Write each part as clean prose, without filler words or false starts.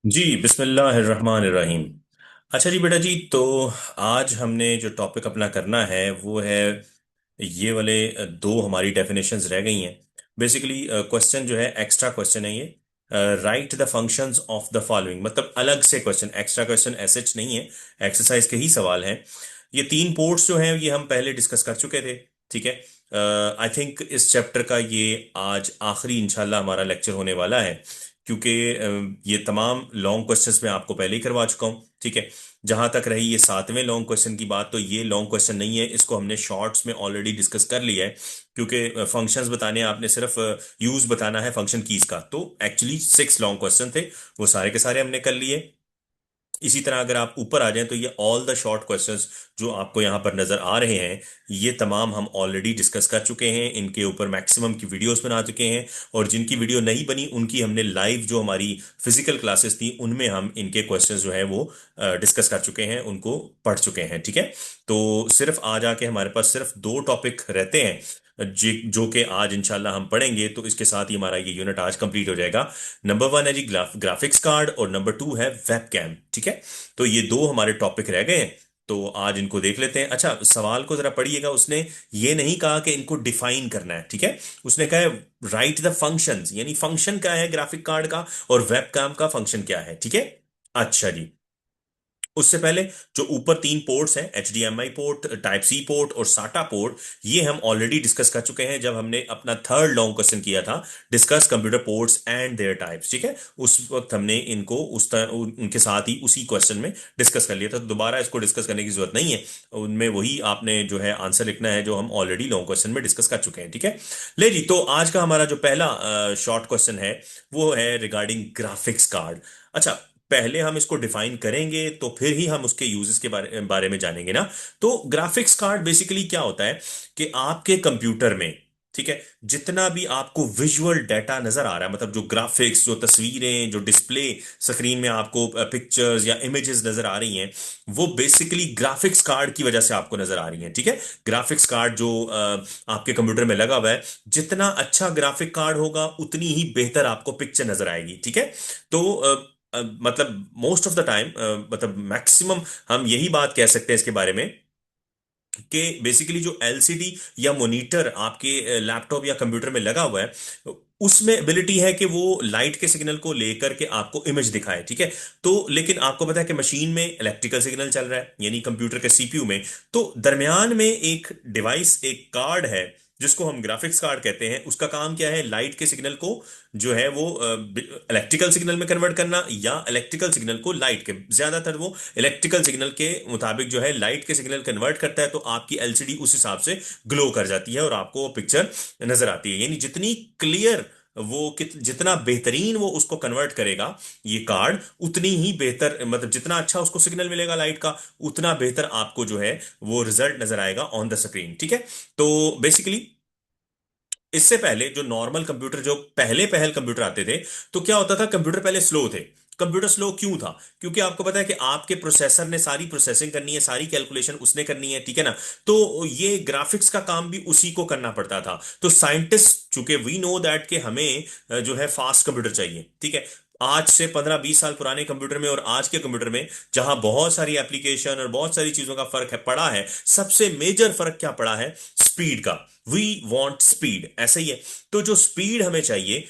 जी बिस्मिल्लाहिर्रहमानिर्रहीम। अच्छा जी बेटा जी, तो आज हमने जो टॉपिक अपना करना है वो है ये वाले दो हमारी डेफिनेशंस रह गई हैं। बेसिकली क्वेश्चन जो है एक्स्ट्रा क्वेश्चन है ये। Right the functions of the following, मतलब अलग से क्वेश्चन, एक्स्ट्रा क्वेश्चन एसएच नहीं है, एक्सरसाइज के ही सवाल हैं। ये तीन पोर्ट्स जो हैं ये हम पहले डिस्कस कर चुके थे। ठीक है। आई थिंक इस चैप्टर का ये आज आखिरी इंशाल्लाह हमारा लेक्चर होने वाला है, क्योंकि ये तमाम लॉन्ग क्वेश्चंस मैं आपको पहले ही करवा चुका हूँ। ठीक है। जहां तक रही ये सातवें लॉन्ग क्वेश्चन की बात, तो ये लॉन्ग क्वेश्चन नहीं है, इसको हमने शॉर्ट्स में ऑलरेडी डिस्कस कर लिया है। क्योंकि फंक्शंस बताने हैं, आपने सिर्फ यूज बताना है फंक्शन कीज का, तो एक्चुअली सिक्स लॉन्ग क्वेश्चन थे, वो सारे के सारे हमने कर लिए। इसी तरह अगर आप ऊपर आ जाएं तो ये ऑल द शॉर्ट क्वेश्चंस जो आपको यहां पर नजर आ रहे हैं, ये तमाम हम ऑलरेडी डिस्कस कर चुके हैं, इनके ऊपर मैक्सिमम की वीडियोस बना चुके हैं। और जिनकी वीडियो नहीं बनी उनकी हमने लाइव जो हमारी फिजिकल क्लासेस थी उनमें हम इनके क्वेश्चंस जो है वो डिस्कस कर चुके हैं, उनको पढ़ चुके हैं। ठीक है। तो सिर्फ आज आके हमारे पास सिर्फ दो टॉपिक रहते हैं जो कि आज इंशाल्लाह हम पढ़ेंगे, तो इसके साथ ही हमारा ये यूनिट आज कंप्लीट हो जाएगा। नंबर वन है जी ग्राफिक्स कार्ड, और नंबर टू है वेब कैम। ठीक है। तो ये दो हमारे टॉपिक रह गए हैं, तो आज इनको देख लेते हैं। अच्छा, सवाल को जरा पढ़िएगा, उसने ये नहीं कहा कि इनको डिफाइन करना है। ठीक है। उसने कहा है राइट द फंक्शंस, यानी फंक्शन क्या है ग्राफिक कार्ड का और वेब कैम का फंक्शन क्या है। ठीक है। अच्छा जी, उससे पहले जो ऊपर तीन पोर्ट्स हैं, HDMI port, type C port और साटा पोर्ट, ये हम ऑलरेडी डिस्कस कर चुके हैं जब हमने अपना थर्ड लॉन्ग क्वेश्चन किया था, discuss computer ports and there types. ठीक है। उस वक्त हमने इनको उनके साथ ही उसी क्वेश्चन में डिस्कस कर लिया था, तो दोबारा इसको डिस्कस करने की जरूरत नहीं है। उनमें वही आपने जो है आंसर लिखना है जो हम ऑलरेडी लॉन्ग क्वेश्चन में डिस्कस कर चुके हैं। ठीक है। ले जी, तो आज का हमारा जो पहला शॉर्ट क्वेश्चन है वो है रिगार्डिंग ग्राफिक्स कार्ड। अच्छा, पहले हम इसको डिफाइन करेंगे तो फिर ही हम उसके यूजेस के बारे में जानेंगे ना। तो ग्राफिक्स कार्ड बेसिकली क्या होता है कि आपके कंप्यूटर में, ठीक है, जितना भी आपको विजुअल डाटा नजर आ रहा है, मतलब जो ग्राफिक्स, जो तस्वीरें, जो डिस्प्ले स्क्रीन में आपको पिक्चर्स या इमेजेस नजर आ रही हैं, वो बेसिकली ग्राफिक्स कार्ड की वजह से आपको नजर आ रही हैं। ठीक है। ग्राफिक्स कार्ड जो आपके कंप्यूटर में लगा हुआ है, जितना अच्छा ग्राफिक कार्ड होगा उतनी ही बेहतर आपको पिक्चर नजर आएगी। ठीक है। तो मतलब मोस्ट ऑफ द टाइम, मतलब मैक्सिमम हम यही बात कह सकते हैं इसके बारे में कि बेसिकली जो एलसीडी या मॉनिटर आपके लैपटॉप या कंप्यूटर में लगा हुआ है, उसमें एबिलिटी है कि वो लाइट के सिग्नल को लेकर के आपको इमेज दिखाए। ठीक है। तो लेकिन आपको पता है कि मशीन में इलेक्ट्रिकल सिग्नल चल रहा है, यानी कंप्यूटर के सीपीयू में, तो दरमियान में एक डिवाइस, एक कार्ड है जिसको हम ग्राफिक्स कार्ड कहते हैं। उसका काम क्या है, लाइट के सिग्नल को जो है वो इलेक्ट्रिकल सिग्नल में कन्वर्ट करना, या इलेक्ट्रिकल सिग्नल को लाइट के, ज्यादातर वो इलेक्ट्रिकल सिग्नल के मुताबिक जो है लाइट के सिग्नल कन्वर्ट करता है, तो आपकी एलसीडी उस हिसाब से ग्लो कर जाती है और आपको वो पिक्चर नजर आती है। यानी जितनी क्लियर वो जितना बेहतरीन वो उसको कन्वर्ट करेगा ये कार्ड, उतनी ही बेहतर, मतलब जितना अच्छा उसको सिग्नल मिलेगा लाइट का, उतना बेहतर आपको जो है वो रिजल्ट नजर आएगा ऑन द स्क्रीन। ठीक है। तो बेसिकली इससे पहले जो नॉर्मल कंप्यूटर, जो पहले पहल कंप्यूटर आते थे, तो क्या होता था, कंप्यूटर पहले स्लो थे। कंप्यूटर स्लो क्यों था? क्योंकि आपको पता है कि आपके प्रोसेसर ने सारी प्रोसेसिंग करनी है, सारी कैलकुलेशन उसने करनी है। ठीक है ना। तो ये ग्राफिक्स का काम भी उसी को करना पड़ता था। तो साइंटिस्ट, चूंकि वी नो दैट कि हमें जो है फास्ट कंप्यूटर चाहिए। ठीक है। आज से 15-20 साल पुराने कंप्यूटर में और आज के कंप्यूटर में, जहां बहुत सारी एप्लीकेशन और बहुत सारी चीजों का फर्क है पड़ा है, सबसे मेजर फर्क क्या पड़ा है? स्पीड का। वी वॉन्ट स्पीड, ऐसा ही है। तो जो स्पीड हमें चाहिए,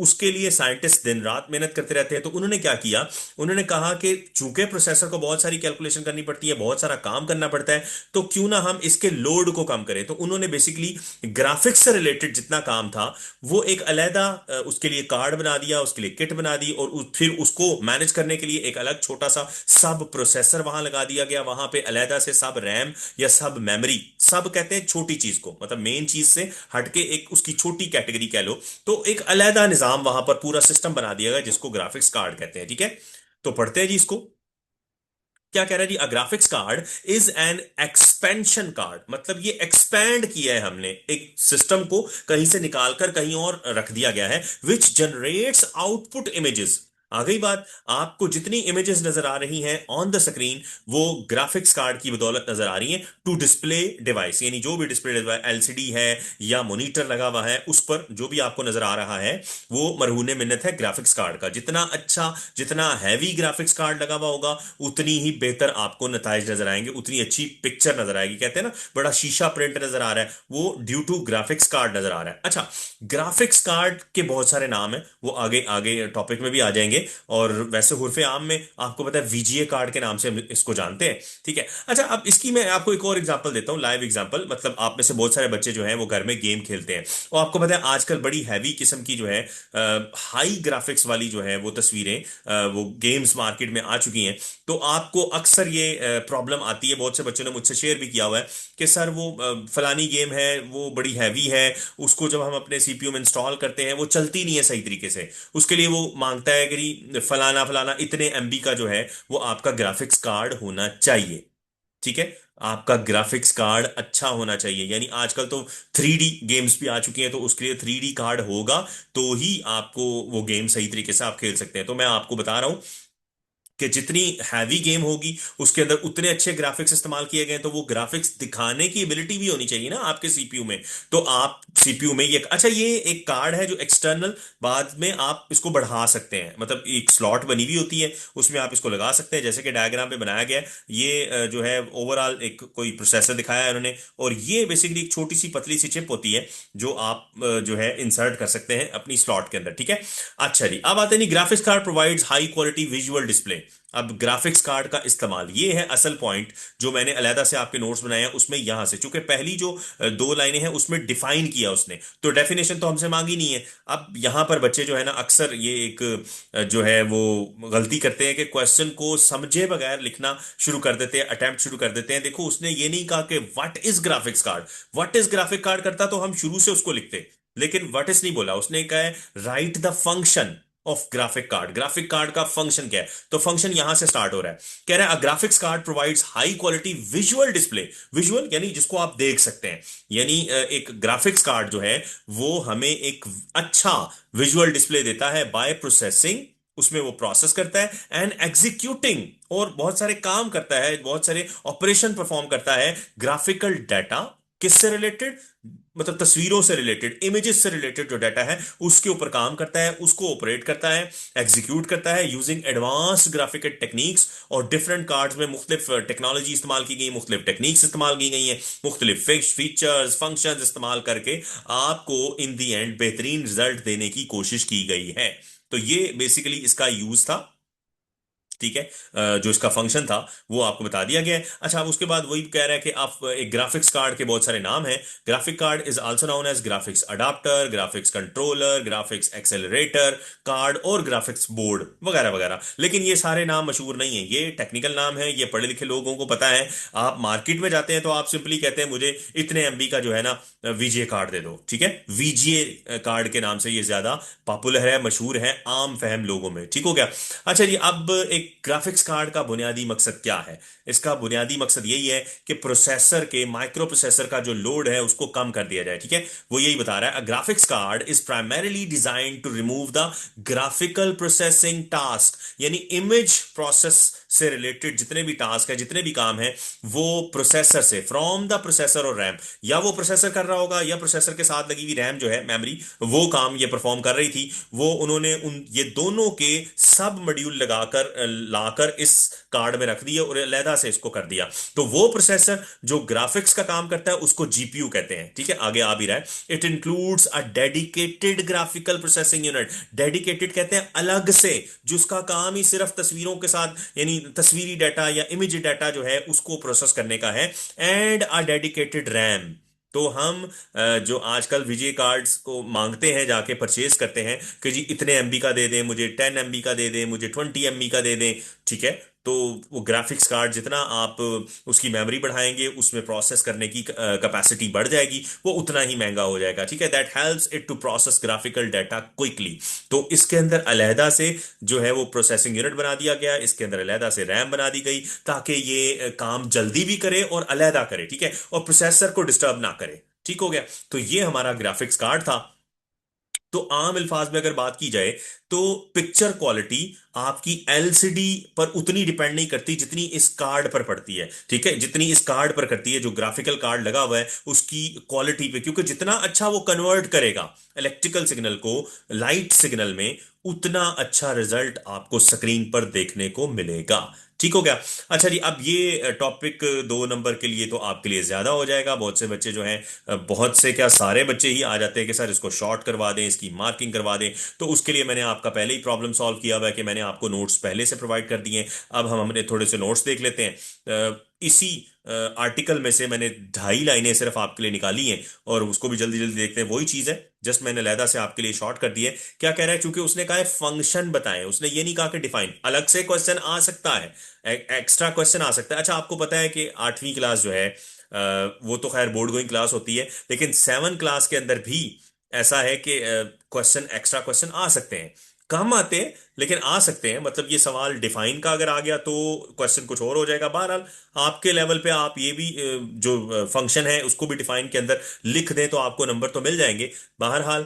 उसके लिए साइंटिस्ट दिन रात मेहनत करते रहते हैं। तो उन्होंने क्या किया, उन्होंने कहा कि चूंकि प्रोसेसर को बहुत सारी कैलकुलेशन करनी पड़ती है, बहुत सारा काम करना पड़ता है, तो क्यों ना हम इसके लोड को कम करें। तो उन्होंने बेसिकली ग्राफिक्स से रिलेटेड जितना काम था वो एक अलहदा उसके लिए कार्ड बना दिया, उसके लिए किट बना दी, और फिर उसको मैनेज करने के लिए एक अलग छोटा सा सब प्रोसेसर वहां लगा दिया गया। वहां पे अलहदा से सब रैम या सब मेमोरी, सब कहते हैं छोटी चीज को, मतलब मेन चीज से हटके एक उसकी छोटी कैटेगरी कह लो, तो एक अलहदा निजाम वहां पर पूरा सिस्टम बना दिया गया जिसको ग्राफिक्स कार्ड कहते हैं। ठीक है। तो पढ़ते हैं जी इसको। क्या कह रहा है जी, a graphics card is an expansion card, मतलब ये एक्सपैंड किया है हमने, एक सिस्टम को कहीं से निकालकर कहीं और रख दिया गया है, विच जनरेट्स आउटपुट इमेजेस। आ गई बात। आपको जितनी इमेजेस नजर आ रही हैं ऑन द स्क्रीन, वो ग्राफिक्स कार्ड की बदौलत नजर आ रही हैं टू डिस्प्ले डिवाइस, यानी जो भी डिस्प्ले डिवाइस एलसीडी है या मॉनिटर लगा हुआ है उस पर जो भी आपको नजर आ रहा है, वो मरहूने मिन्नत है ग्राफिक्स कार्ड का। जितना अच्छा, जितना हैवी ग्राफिक्स कार्ड लगा हुआ होगा, उतनी ही बेहतर आपको नताइज नजर आएंगे, उतनी अच्छी पिक्चर नजर आएगी। कहते हैं ना बड़ा शीशा प्रिंट नजर आ रहा है, वो ड्यू टू ग्राफिक्स कार्ड नजर आ रहा है। अच्छा, ग्राफिक्स कार्ड के बहुत सारे नाम हैं, वो आगे आगे टॉपिक में भी आ जाएंगे। और वैसे हुर्फे आम में आपको पता है वीजीए कार्ड के नाम से हम इसको जानते हैं, ठीक है। अच्छा, अब इसकी मैं आपको एक और एग्जांपल देता हूँ, लाइव एग्जांपल। मतलब आप में से बहुत सारे बच्चे जो हैं वो घर में गेम खेलते हैं, और आपको पता है आजकल बड़ी हैवी किस्म की जो है हाई ग्राफिक्स वाली जो है वो तस्वीरें, वो गेम्स मार्केट में आ चुकी हैं। तो आपको अक्सर ये प्रॉब्लम आती है, बहुत से बच्चों ने मुझसे शेयर भी किया हुआ है कि सर वो फलानी गेम है वो बड़ी हैवी है, उसको जब हम अपने सीपीयू में इंस्टॉल करते हैं वो चलती नहीं है सही तरीके से। उसके लिए वो मांगता है कि फलाना फलाना इतने एमबी का जो है वो आपका ग्राफिक्स कार्ड होना चाहिए, ठीक है। आपका ग्राफिक्स कार्ड अच्छा होना चाहिए, यानी आजकल तो 3D गेम्स भी आ चुकी हैं, तो उसके लिए 3D कार्ड होगा तो ही आपको वो गेम सही तरीके से आप खेल सकते हैं। तो मैं आपको बता रहा हूं कि जितनी हैवी गेम होगी उसके अंदर उतने अच्छे ग्राफिक्स इस्तेमाल किए गए, तो वो ग्राफिक्स दिखाने की एबिलिटी भी होनी चाहिए ना आपके सीपीयू में। तो आप सीपीयू में ये, अच्छा, ये एक कार्ड है जो एक्सटर्नल, बाद में आप इसको बढ़ा सकते हैं, मतलब एक स्लॉट बनी हुई होती है, उसमें आप इसको लगा सकते हैं, जैसे कि डायग्राम पे बनाया गया है। ये जो है ओवरऑल एक कोई प्रोसेसर दिखाया है उन्होंने, और ये बेसिकली एक छोटी सी पतली सी चिप होती है जो आप जो है इंसर्ट कर सकते हैं अपनी स्लॉट के अंदर, ठीक है। अच्छा जी, अब आते हैं, graphics card provides high quality visual display. अब ग्राफिक्स कार्ड का इस्तेमाल, ये है असल पॉइंट जो मैंने अलहदा से आपके नोट्स बनाए हैं उसमें, यहां से चूंकि पहली जो दो लाइनें हैं उसमें डिफाइन किया उसने, तो डेफिनेशन तो हमसे मांगी नहीं है। अब यहां पर बच्चे जो है ना अक्सर ये एक जो है वो गलती करते हैं कि क्वेश्चन को समझे बगैर लिखना शुरू कर देते हैं, अटेम्प्ट शुरू कर देते हैं। देखो, उसने ये नहीं कहा कि what is graphics card, what is graphic card करता तो हम शुरू से उसको लिखते, लेकिन व्हाट इज नहीं बोला, उसने कहा है right the function of graphic card. Graphic card का फंक्शन क्या है, तो फंक्शन यहां से स्टार्ट हो रहा है। कह रहा है a graphics card provides high quality visual display. Visual यानी जिसको आप देख सकते हैं, यानी एक ग्राफिक्स कार्ड जो है वो हमें एक अच्छा विजुअल डिस्प्ले देता है बाय प्रोसेसिंग, उसमें वो प्रोसेस करता है, एंड एग्जीक्यूटिंग, और बहुत सारे काम करता है, बहुत सारे ऑपरेशन परफॉर्म करता है, ग्राफिकल डाटा किससे रिलेटेड, मतलब तस्वीरों से रिलेटेड, इमेजेस से रिलेटेड जो डाटा है उसके ऊपर काम करता है, उसको ऑपरेट करता है, एग्जीक्यूट करता है यूजिंग एडवांस्ड ग्राफिकल टेक्निक्स। और डिफरेंट कार्ड्स में मुख्तलिफ टेक्नोलॉजी इस्तेमाल की गई, मुख्तलिफ टेक्निक्स इस्तेमाल की गई हैं, मुख्तलिफ फीचर्स फंक्शंस इस्तेमाल करके आपको इन दी एंड बेहतरीन रिजल्ट देने की कोशिश की गई है। तो ये बेसिकली इसका यूज था, ठीक है। जो इसका फंक्शन था वो आपको बता दिया गया है। अच्छा, अब उसके बाद वही कह रहा है कि आप एक ग्राफिक्स कार्ड के बहुत सारे नाम हैं। Graphic card is also known as graphics adapter, graphics controller, graphics accelerator card और ग्राफिक्स बोर्ड वगैरह वगैरह। लेकिन ये सारे नाम मशहूर नहीं है, ये टेक्निकल नाम है, ये पढ़े लिखे लोगों को पता है। आप मार्केट में जाते हैं तो आप सिंपली कहते हैं मुझे इतने एमबी का जो है ना वीजीए कार्ड दे दो, ठीक है। वीजीए कार्ड के नाम से ये ज्यादा पॉपुलर है, मशहूर है आम फहम लोगों में, ठीक हो गया। अच्छा जी, अब एक ग्राफिक्स कार्ड का बुनियादी मकसद क्या है। इसका बुनियादी मकसद यही है कि प्रोसेसर के, माइक्रो प्रोसेसर का जो लोड है उसको कम कर दिया जाए, ठीक है। वो यही बता रहा है, graphics card is primarily design to remove the graphical processing task, यानी इमेज प्रोसेस से रिलेटेड जितने भी टास्क है, जितने भी काम है, वो प्रोसेसर से, फ्रॉम द प्रोसेसर और रैम, या वो प्रोसेसर कर रहा होगा या प्रोसेसर के साथ लगी हुई रैम जो है मेमोरी, वो काम ये परफॉर्म कर रही थी। वो उन्होंने उन ये दोनों के सब मॉड्यूल लगाकर लाकर इस कार्ड में रख दिया और अलहदा से इसको कर दिया। तो वो प्रोसेसर जो ग्राफिक्स का काम करता है उसको जीपीयू कहते हैं, ठीक है। आगे आ भी रहा है, it includes a dedicated graphical processing unit. Dedicated कहते हैं अलग से, जिसका काम ही सिर्फ तस्वीरों के साथ, यानी तस्वीरी डाटा या इमेज डाटा जो है उसको प्रोसेस करने का है, एंड अ डेडिकेटेड रैम। तो हम जो आजकल विजय कार्ड्स को मांगते हैं, जाके परचेज करते हैं कि जी इतने एमबी का दे दें, मुझे 10 एमबी का दे दें, मुझे 20 एमबी का दे दें, ठीक है। तो वो ग्राफिक्स कार्ड जितना आप उसकी मेमोरी बढ़ाएंगे, उसमें प्रोसेस करने की कैपेसिटी बढ़ जाएगी, वो उतना ही महंगा हो जाएगा, ठीक है। That helps it to process graphical data quickly. तो इसके अंदर अलहदा से जो है वो प्रोसेसिंग यूनिट बना दिया गया, इसके अंदर अलहदा से रैम बना दी गई ताकि ये काम जल्दी भी करे और अलहदा करे, ठीक है, और प्रोसेसर को डिस्टर्ब ना करे, ठीक हो गया। तो ये हमारा ग्राफिक्स कार्ड था। तो आम अल्फाज में अगर बात की जाए तो पिक्चर क्वालिटी आपकी एलसीडी पर उतनी डिपेंड नहीं करती जितनी इस कार्ड पर पड़ती है। ठीक है, जितनी इस कार्ड पर करती है, जो ग्राफिकल कार्ड लगा हुआ है उसकी क्वालिटी पे, क्योंकि जितना अच्छा वो कन्वर्ट करेगा इलेक्ट्रिकल सिग्नल को लाइट सिग्नल में, उतना अच्छा रिजल्ट आपको स्क्रीन पर देखने को मिलेगा। ठीक हो गया। अच्छा जी, अब ये टॉपिक 2 नंबर के लिए तो आपके लिए ज्यादा हो जाएगा। बहुत से बच्चे जो हैं, बहुत से क्या सारे बच्चे ही आ जाते हैं कि सर इसको शॉर्ट करवा दें, इसकी मार्किंग करवा दें। तो उसके लिए मैंने आपका पहले ही प्रॉब्लम सॉल्व किया हुआ है कि मैंने आपको नोट्स पहले से प्रोवाइड कर दिए हैं। अब हम हमने थोड़े से नोट्स देख लेते हैं। इसी आर्टिकल में से मैंने 2.5 लाइनें सिर्फ आपके लिए निकाली हैं, और उसको भी जल्दी जल्दी देखते हैं। वही चीज है, जस्ट मैंने लहदा से आपके लिए शॉर्ट कर दी है। क्या कह रहा है, चूंकि उसने कहा है फंक्शन बताएं, उसने ये नहीं कहा कि डिफाइन। अलग से क्वेश्चन आ सकता है, एक्स्ट्रा क्वेश्चन आ सकता है। अच्छा, आपको पता है कि 8वीं क्लास जो है, वो तो खैर बोर्ड गोइंग क्लास होती है, लेकिन 7 क्लास के अंदर भी ऐसा है कि क्वेश्चन, एक्स्ट्रा क्वेश्चन आ सकते हैं। कम आते हैं लेकिन आ सकते हैं। मतलब ये सवाल डिफाइन का अगर आ गया तो क्वेश्चन कुछ और हो जाएगा। बहरहाल आपके लेवल पे आप ये भी जो फंक्शन है उसको भी डिफाइन के अंदर लिख दें तो आपको नंबर तो मिल जाएंगे। बहरहाल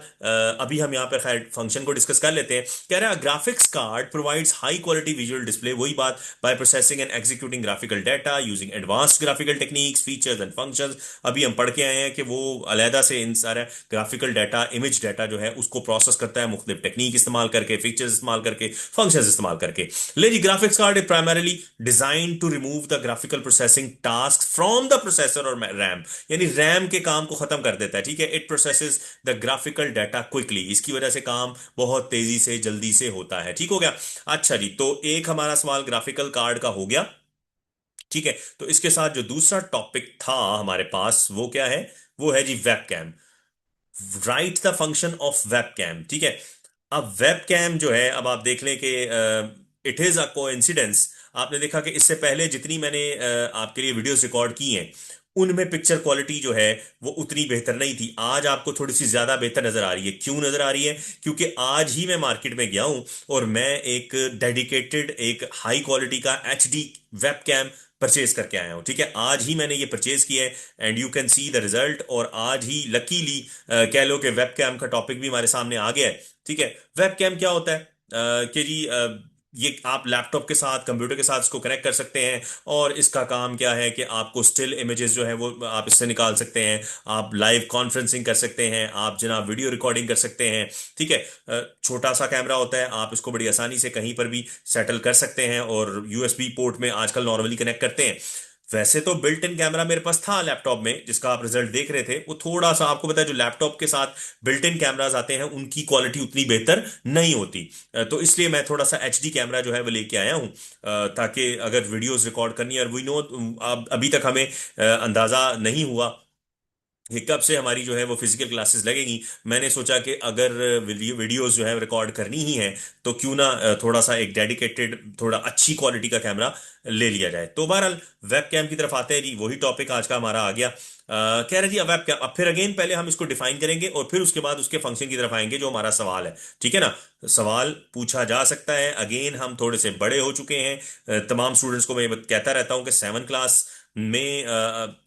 अभी हम यहाँ पे खैर फंक्शन को डिस्कस कर लेते हैं। कह रहा है graphics card provides high quality visual display, वही बात, by processing and executing graphical data using advanced graphical techniques features and functions. अभी हम पढ़ के आए हैं कि वो अलहदा से इन सारा ग्राफिकल डाटा, इमेज डाटा जो है उसको प्रोसेस करता है मुख्तलिफ टेक्निक इस्तेमाल करके, फीचर्स इस्तेमाल करके, फंक्शंस इस्तेमाल करके। ले जी, graphics card is primarily design to remove the graphical processing task from the processor और रैम, यानी रैम के काम को खत्म कर देता है। ठीक है, it processes the graphical data quickly, इसकी वजह से काम बहुत तेजी से, जल्दी से होता है। ठीक हो गया। अच्छा जी, तो एक हमारा सवाल ग्राफिकल कार्ड का हो गया। ठीक है, तो इसके साथ जो दूसरा टॉपिक था हमारे पास वो क्या है, वो है जी web cam. Right the function of web cam. ठीक है, अब वेब कैम जो है, अब आप देख लें कि इट इज अ कोइंसिडेंस। आपने देखा कि इससे पहले जितनी मैंने आपके लिए वीडियोस रिकॉर्ड की हैं, उनमें पिक्चर क्वालिटी जो है वो उतनी बेहतर नहीं थी। आज आपको थोड़ी सी ज्यादा बेहतर नजर आ रही है। क्यों नजर आ रही है? क्योंकि आज ही मैं मार्केट में गया हूं और मैं एक डेडिकेटेड, एक हाई क्वालिटी का एचडी वेब कैम परचेज करके आया हूं। ठीक है, आज ही मैंने ये परचेज किया है, and you can see the result. और आज ही लकीली कह लो कि वेब कैम का टॉपिक भी हमारे सामने आ गया है। ठीक है, वेब कैम क्या होता है? कि जी ये आप लैपटॉप के साथ, कंप्यूटर के साथ इसको कनेक्ट कर सकते हैं, और इसका काम क्या है कि आपको स्टिल इमेजेस जो है वो आप इससे निकाल सकते हैं। आप लाइव कॉन्फ्रेंसिंग कर सकते हैं, आप जनाब वीडियो रिकॉर्डिंग कर सकते हैं। ठीक है, छोटा सा कैमरा होता है, आप इसको बड़ी आसानी से कहीं पर भी सेटल कर सकते हैं, और यूएसबी पोर्ट में आजकल नॉर्मली कनेक्ट करते हैं। वैसे तो बिल्ट इन कैमरा मेरे पास था लैपटॉप में, जिसका आप रिजल्ट देख रहे थे, वो थोड़ा सा, आपको पता है जो लैपटॉप के साथ बिल्ट इन कैमरास आते हैं उनकी क्वालिटी उतनी बेहतर नहीं होती। तो इसलिए मैं थोड़ा सा एचडी कैमरा जो है वो लेके आया हूं, ताकि अगर वीडियोस रिकॉर्ड करनी है, और वी नो अभी तक हमें अंदाजा नहीं हुआ कि कब से हमारी जो है वो फिजिकल क्लासेस लगेंगी। मैंने सोचा कि अगर वीडियोस जो है रिकॉर्ड करनी ही है, तो क्यों ना थोड़ा सा एक डेडिकेटेड, थोड़ा अच्छी क्वालिटी का कैमरा ले लिया जाए। तो बहरहाल वेब कैम की तरफ आते हैं जी, वही टॉपिक आज का हमारा आ गया। कह रहे जी, अब वेब कैम, अब फिर अगेन पहले हम इसको डिफाइन करेंगे और फिर उसके बाद उसके फंक्शन की तरफ आएंगे जो हमारा सवाल है। ठीक है ना, सवाल पूछा जा सकता है। अगेन हम थोड़े से बड़े हो चुके हैं। तमाम स्टूडेंट्स को मैं कहता रहता हूं कि 7 क्लास में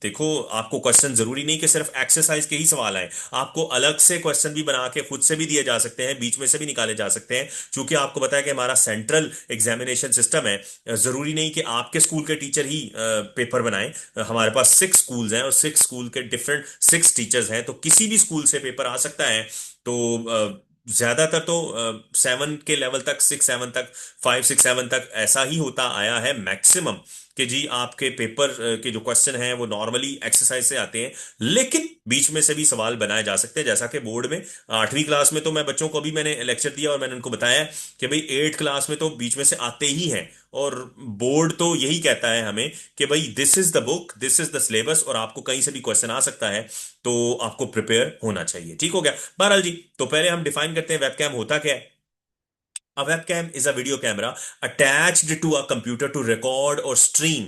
देखो, आपको क्वेश्चन जरूरी नहीं कि सिर्फ एक्सरसाइज के ही सवाल आए, आपको अलग से क्वेश्चन भी बना के खुद से भी दिए जा सकते हैं, बीच में से भी निकाले जा सकते हैं। क्योंकि आपको पता है कि हमारा सेंट्रल एग्जामिनेशन सिस्टम है, जरूरी नहीं कि आपके स्कूल के टीचर ही पेपर बनाएं। हमारे पास 6 स्कूल्स हैं, और 6 स्कूल के डिफरेंट 6 टीचर्स हैं, तो किसी भी स्कूल से पेपर आ सकता है। तो ज्यादातर तो 7 के लेवल तक, 6 7 तक, 5 6 7 तक ऐसा ही होता आया है मैक्सिमम, कि जी आपके पेपर के जो क्वेश्चन हैं वो नॉर्मली एक्सरसाइज से आते हैं, लेकिन बीच में से भी सवाल बनाए जा सकते हैं। जैसा कि बोर्ड में 8वीं क्लास में तो मैं बच्चों को भी मैंने लेक्चर दिया, और मैंने उनको बताया कि भाई 8 क्लास में तो बीच में से आते ही हैं, और बोर्ड तो यही कहता है हमें कि भाई this is the book, this is the syllabus, और आपको कहीं से भी क्वेश्चन आ सकता है, तो आपको प्रिपेयर होना चाहिए। ठीक हो गया। बहरहाल जी, तो पहले हम डिफाइन करते हैं वेबकैम होता क्या है। A webcam is a video camera attached to a computer to record or stream,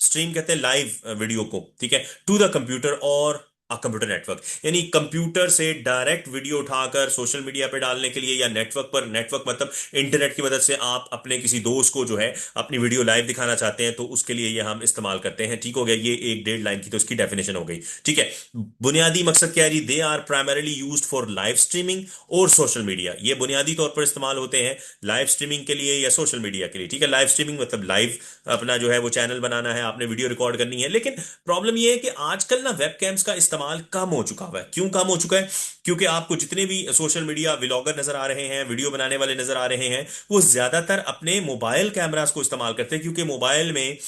stream कहते हैं लाइव वीडियो को, ठीक है, टू द कंप्यूटर और कंप्यूटर नेटवर्क यानी कंप्यूटर से डायरेक्ट वीडियो उठाकर सोशल मीडिया पे डालने के लिए, या नेटवर्क पर, नेटवर्क मतलब इंटरनेट की मदद से आप अपने किसी दोस्त को जो है अपनी वीडियो लाइव दिखाना चाहते हैं, तो उसके लिए ये हम इस्तेमाल करते हैं। ठीक हो गया, ये एक डेढ़ लाइन की तो इसकी डेफिनेशन हो गई। ठीक है, बुनियादी मकसद क्या है जी? They are primarily used for live streaming और सोशल मीडिया। ये बुनियादी तौर पर इस्तेमाल होते हैं लाइव स्ट्रीमिंग के लिए या सोशल मीडिया के लिए। ठीक है, लाइव स्ट्रीमिंग मतलब लाइव अपना जो है वो चैनल बनाना है, आपने वीडियो रिकॉर्ड करनी है। लेकिन प्रॉब्लम यह है कि आजकल ना वेब कैम्स का इस्तेमाल कम हो चुका हुआ है। क्यों कम हो चुका है? क्योंकि आपको जितने भी सोशल मीडिया व्लॉगर नजर आ रहे हैं, वीडियो बनाने वाले नजर आ रहे हैं, वो ज्यादातर अपने मोबाइल कैमरास को इस्तेमाल करते हैं, क्योंकि मोबाइल में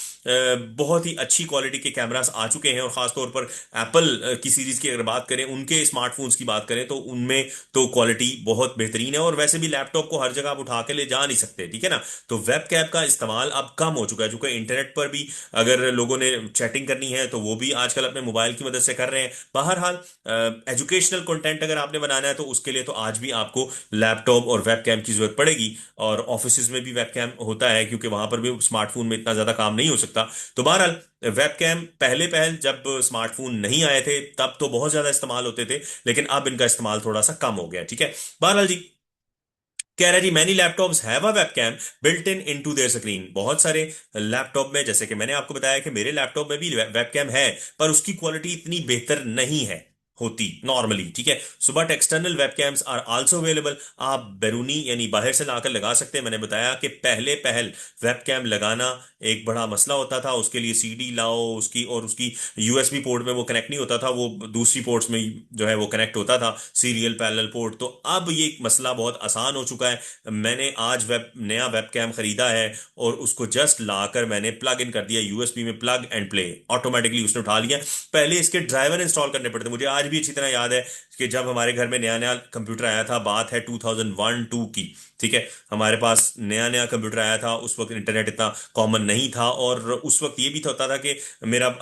बहुत ही अच्छी क्वालिटी के कैमरास आ चुके हैं। और खासतौर पर एप्पल की सीरीज की अगर बात करें, उनके स्मार्टफोन्स की बात करें, तो उनमें तो क्वालिटी बहुत बेहतरीन है। और वैसे भी लैपटॉप को हर जगह आप उठा के ले जा नहीं सकते, ठीक है ना। तो वेब कैम का इस्तेमाल अब कम हो चुका है, चूंकि इंटरनेट पर भी अगर लोगों ने चैटिंग करनी है तो वो भी आजकल अपने मोबाइल की मदद से कर रहे हैं। बहरहाल एजुकेशनल कंटेंट अगर आपने बनाना है तो उसके लिए तो आज भी आपको लैपटॉप और वेब कैम की जरूरत पड़ेगी। और ऑफिस में भी वेब कैम होता है, क्योंकि वहां पर भी स्मार्टफोन में इतना ज्यादा काम नहीं हो सकता। तो बहरहाल वेब कैम पहले पहल जब स्मार्टफोन नहीं आए थे तब तो बहुत ज्यादा इस्तेमाल होते थे, लेकिन अब इनका इस्तेमाल थोड़ा सा कम हो गया है। ठीक है, बहरहाल जी, कह रहा है जी many laptops have a webcam built in into their screen. बहुत सारे लैपटॉप में, जैसे कि मैंने आपको बताया कि मेरे लैपटॉप में भी वेबकैम है, पर उसकी क्वालिटी इतनी बेहतर नहीं है होती नॉर्मली। ठीक है, so but external webcams are also available. आप बैरूनी यानी बाहर से लाकर लगा सकते हैं। मैंने बताया कि पहले पहल वेबकैम लगाना एक बड़ा मसला होता था, उसके लिए सीडी लाओ उसकी, और उसकी यूएसबी पोर्ट में वो कनेक्ट नहीं होता था, वो दूसरी पोर्ट्स में जो है वो कनेक्ट होता था, सीरियल पैरेलल पोर्ट। तो अब ये मसला बहुत आसान हो चुका है। मैंने आज नया वेब कैम खरीदा है और उसको जस्ट लाकर मैंने प्लग इन कर दिया यूएसबी में, प्लग एंड प्ले, ऑटोमेटिकली उसने उठा लिया। पहले इसके ड्राइवर इंस्टॉल करने पड़ते। मुझे आज भी अच्छी तरह याद है कि जब हमारे घर में नया नया कंप्यूटर आया था, बात है 2001-2 की। ठीक है, हमारे पास नया नया कंप्यूटर आया था, उस वक्त इंटरनेट इतना कॉमन नहीं था। और उस वक्त ये भी तो होता था कि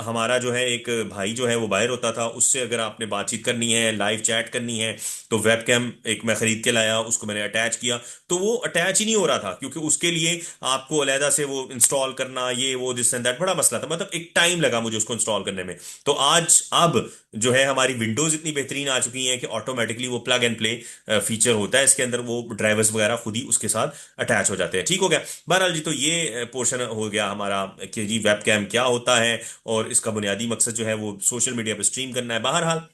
हमारा जो है एक भाई जो है वो बाहर होता था, उससे अगर आपने बातचीत करनी है, लाइव चैट करनी है, तो वेब कैम एक मैं खरीद के लाया, उसको मैंने अटैच किया, तो वो अटैच ही नहीं हो रहा था, क्योंकि उसके लिए आपको अलहदा से वो इंस्टॉल करना, ये वो दिस एंड दैट, बड़ा मसला था। मतलब एक टाइम लगा मुझे उसको इंस्टॉल करने में। तो आज अब जो है हमारी विंडोज इतनी बेहतरीन आ चुकी हैं कि ऑटोमेटिकली वो प्लग एंड प्ले फीचर होता है इसके अंदर, वो ड्राइवर्स वगैरह खुद ही उसके साथ अटैच हो जाते हैं। ठीक हो गया। बहरहाल जी, तो ये पोर्शन हो गया हमारा कि जी वेब कैम क्या होता है, और इसका बुनियादी मकसद जो है वो सोशल मीडिया पर स्ट्रीम करना है। बहरहाल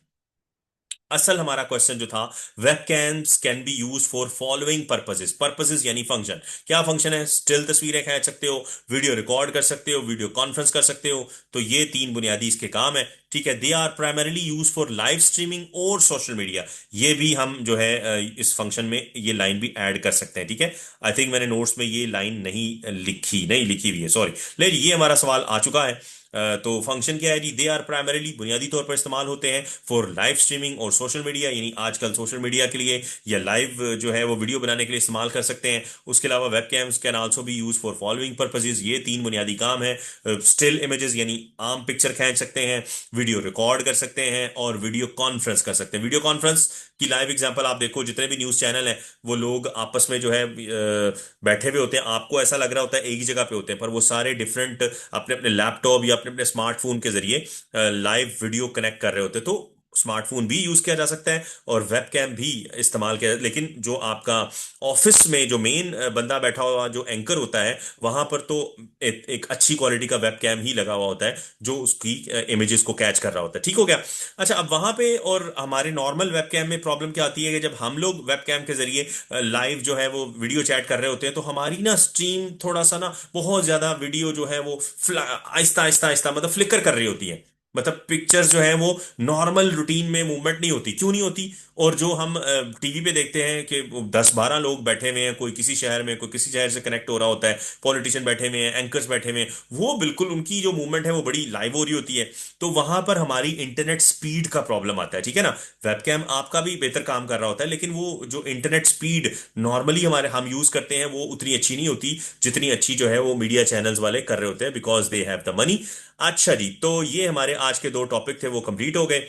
असल हमारा क्वेश्चन जो था, web camps can be use for following purposes. Purposes यानी फंक्शन। क्या फंक्शन है? स्टिल तस्वीरें खींच सकते हो, वीडियो रिकॉर्ड कर सकते हो, वीडियो कॉन्फ्रेंस कर सकते हो। तो ये तीन बुनियादी इसके काम है। ठीक है, they are primarily use for live streaming और सोशल मीडिया। ये भी हम जो है इस फंक्शन में ये लाइन भी ऐड कर सकते हैं। ठीक है, आई थिंक मैंने नोट्स में ये लाइन नहीं लिखी हुई है, सॉरी। लेकिन ये हमारा सवाल आ चुका है। तो फंक्शन क्या है जी? दे आर प्राइमरीली, बुनियादी तौर पर इस्तेमाल होते हैं फॉर लाइव स्ट्रीमिंग और सोशल मीडिया, यानी आजकल सोशल मीडिया के लिए या लाइव जो है वो वीडियो बनाने के लिए इस्तेमाल कर सकते हैं। उसके अलावा web camps can also be use for following purposes. ये तीन बुनियादी काम है। स्टिल इमेजेस यानी आम पिक्चर खींच सकते हैं, वीडियो रिकॉर्ड कर सकते हैं, और वीडियो कॉन्फ्रेंस कर सकते हैं। वीडियो कॉन्फ्रेंस की लाइव एग्जांपल आप देखो, जितने भी न्यूज चैनल हैं वो लोग आपस में जो है बैठे हुए होते हैं, आपको ऐसा लग रहा होता है एक ही जगह पे होते हैं, पर वो सारे डिफरेंट अपने अपने लैपटॉप या अपने अपने स्मार्टफोन के जरिए लाइव वीडियो कनेक्ट कर रहे होते हैं। तो स्मार्टफोन भी यूज किया जा सकता है और वेब कैम भी इस्तेमाल किया, लेकिन जो आपका ऑफिस में जो मेन बंदा बैठा हुआ जो एंकर होता है, वहां पर तो एक अच्छी क्वालिटी का वेब कैम ही लगा हुआ होता है जो उसकी इमेजेस को कैच कर रहा होता है। ठीक हो गया। अच्छा, अब वहां पे और हमारे नॉर्मल वेब कैम में प्रॉब्लम क्या आती है कि जब हम लोग वेब कैम के जरिए लाइव जो है वो वीडियो चैट कर रहे होते हैं, तो हमारी ना स्ट्रीम थोड़ा सा ना बहुत ज्यादा वीडियो जो है वो आहिस्ता आहिस्ता आहिस्ता मतलब फ्लिकर कर रही होती है। मतलब पिक्चर्स जो है वो नॉर्मल रूटीन में मूवमेंट नहीं होती। क्यों नहीं होती? और जो हम टीवी पे देखते हैं कि 10-12 लोग बैठे हुए हैं, कोई किसी शहर में, कोई किसी शहर से कनेक्ट हो रहा होता है, पॉलिटिशियन बैठे हुए हैं, एंकर्स बैठे हुए हैं, वो बिल्कुल उनकी जो मूवमेंट है वो बड़ी लाइव हो रही होती है। तो वहां पर हमारी इंटरनेट स्पीड का प्रॉब्लम आता है। ठीक है ना, वेबकैम आपका भी बेहतर काम कर रहा होता है, लेकिन वो जो इंटरनेट स्पीड नॉर्मली हमारे हम यूज करते हैं वो उतनी अच्छी नहीं होती जितनी अच्छी जो है वो मीडिया चैनल्स वाले कर रहे होते हैं, because they have the money. अच्छा जी, तो ये हमारे आज के दो टॉपिक थे वो कंप्लीट हो गए।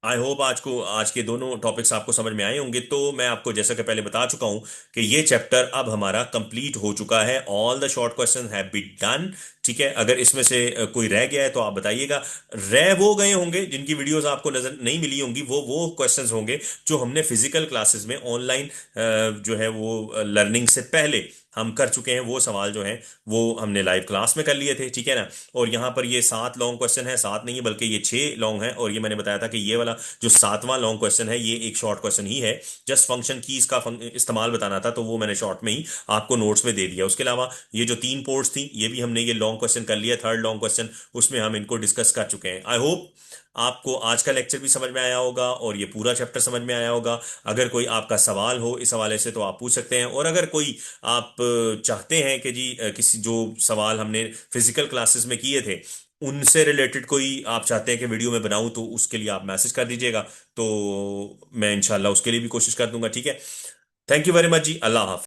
आई होप आज के दोनों टॉपिक्स आपको समझ में आए होंगे। तो मैं आपको जैसा कि पहले बता चुका हूं कि ये चैप्टर अब हमारा कंप्लीट हो चुका है। All the short question have been done ठीक है, अगर इसमें से कोई रह गया है तो आप बताइएगा। रह वो गए होंगे जिनकी वीडियोस आपको नजर नहीं मिली होंगी, वो क्वेश्चंस होंगे जो हमने फिजिकल क्लासेस में ऑनलाइन जो है वो लर्निंग से पहले हम कर चुके हैं। वो सवाल जो हैं वो हमने लाइव क्लास में कर लिए थे, ठीक है ना। और यहाँ पर ये 7 लॉन्ग क्वेश्चन है, 7 नहीं है बल्कि ये 6 लॉन्ग है। और ये मैंने बताया था कि ये वाला जो 7वां लॉन्ग क्वेश्चन है ये एक शॉर्ट क्वेश्चन ही है। जस्ट फंक्शन कीज का इस्तेमाल बताना था, तो वो मैंने शॉर्ट में ही आपको नोट्स में दे दिया। उसके अलावा ये जो 3 पोर्ट्स थी ये भी हमने ये लॉन्ग क्वेश्चन कर लिया। 3rd लॉन्ग क्वेश्चन उसमें हम इनको डिस्कस कर चुके हैं। आई होप आपको आज का लेक्चर भी समझ में आया होगा और ये पूरा चैप्टर समझ में आया होगा। अगर कोई आपका सवाल हो इस हवाले से तो आप पूछ सकते हैं। और अगर कोई आप चाहते हैं कि जी किसी जो सवाल हमने फिजिकल क्लासेस में किए थे उनसे रिलेटेड कोई आप चाहते हैं कि वीडियो में बनाऊं, तो उसके लिए आप मैसेज कर दीजिएगा, तो मैं इंशाल्लाह उसके लिए भी कोशिश कर दूंगा। ठीक है, thank you very much ji, अल्लाह हाफिज।